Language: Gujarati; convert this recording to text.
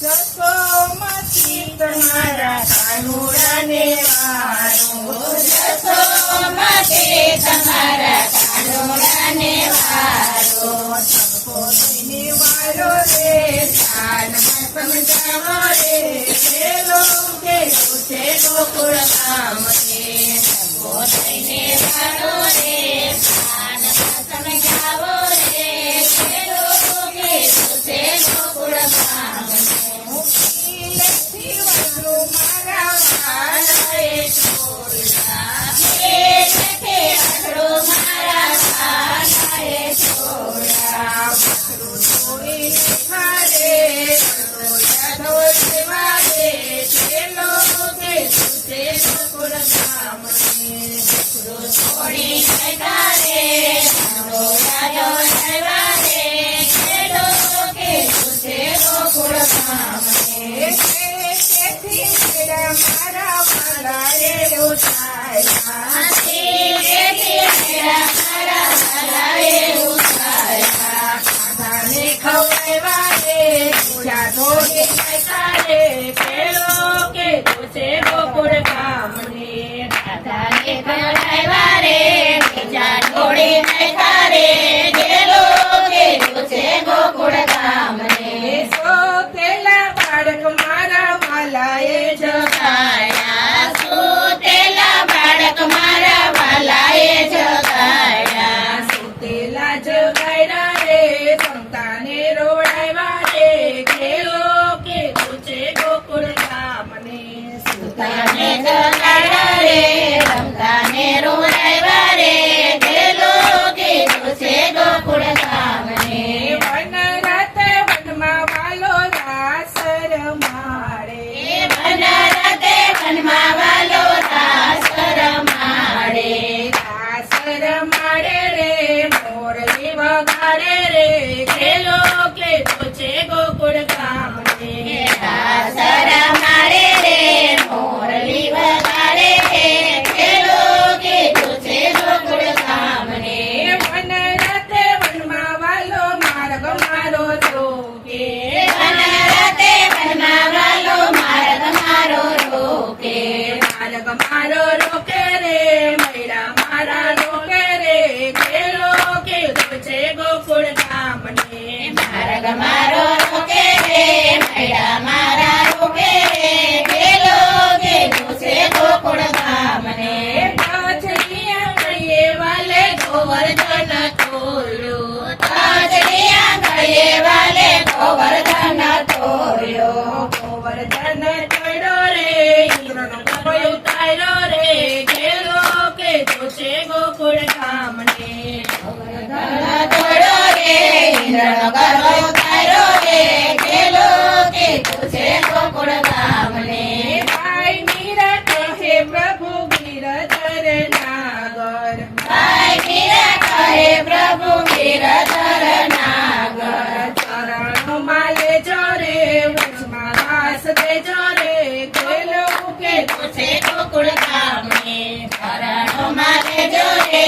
જસોમતી તમારા કાનુડાને વારો, જસોમતી તમારા કાનુડાને વારો, સખો થઈને વારો રે ચાલમાં સમજાવો રે, પેલો કેવો છે ગોકુળ ગામ રે. સખો થઈને વારો રે કાનમાં સમજાવો રે, પેલો કેવું છે ગોકુળ ગામ રે. લખી વાળું મારા વાલાએ છોડ્યા, લખે વાળો મારા વાલાએ છોડ્યા, વસ્ત્રો ધોઈને મારે રોયા ધોળવા રે, પેલો કેવું છે ગોકુળ ગામ રે. છોડી જતા રે રોયા ધોળવા રે, પેલો કેવું છે ગોકુળ ગામ રે. તેથી મેરા મારા વાલાએ ઉઠાયા, ખાધાને ખવડાવ્યા રે, પૂજા ધોળી નાખ્યા રે, પેલો કેવો છે ગોકુળ ગામ રે. સોતેલા બાળક મારા વાલાએ જગાયા, સોતેલા જગાડ્યા રે, સંતાને રોડાવ્યા રે, કેલો કેવો છે ગોકુળ ગામ ને. વન રાતે વનમાં વાલો રાસ રમાડે, રાસ રમાડે રે, મોરલી વગાડે રે, કેલો કેવો છે ગોકુળ ગામ ને. મોરલી વગાડે રે, પેલો કીધું છે ગોકુળ ગામ ને. વન રાતે વનમાં વાલો માર્ગ મારો રોકે, વનરાતે વનમાં વાલો માર્ગ મારો રોકે, માર્ગ મારો રોકે રે, મૈડા મારા રોકે રે, કેલો કેવો છે ગોકુળ ગામ ને. માર્ગ મારો રોકે રે, મૈડા મારા રોકે રે, પેલો કીધું છે ગોકુળ ગામ ને. કાછડિયા ગળીએ વાલે ગોવર્ધન તોલ્યો, કાજળિયા ગળે વાલે ગોવર્ધન તોર્યો, ગોવર્ધન ચડ્યો રે, ઇન્દ્રનો ગર્ભ ઉતાર્યો રે, કેલો કેવો છે ગોકુળ ગામ ને. તોડ્યો રે, ઇન્દ્રનો ગર્વ ઉતાર્યો રે, પેલો કીધું છે ગોકુળ ગામ ને. ભાઈ મીરા કહે પ્રભુ ગિરધર નાગર, ભાઈ મીરા કહે પ્રભુ ગિરધર નાગર, ચરણોમાં લેજો રે, વચમાં વાસ દેજો રે, કેલો કેવો છે છે ગોકુળ ગામ ને. શરણોમાં લેજો રે,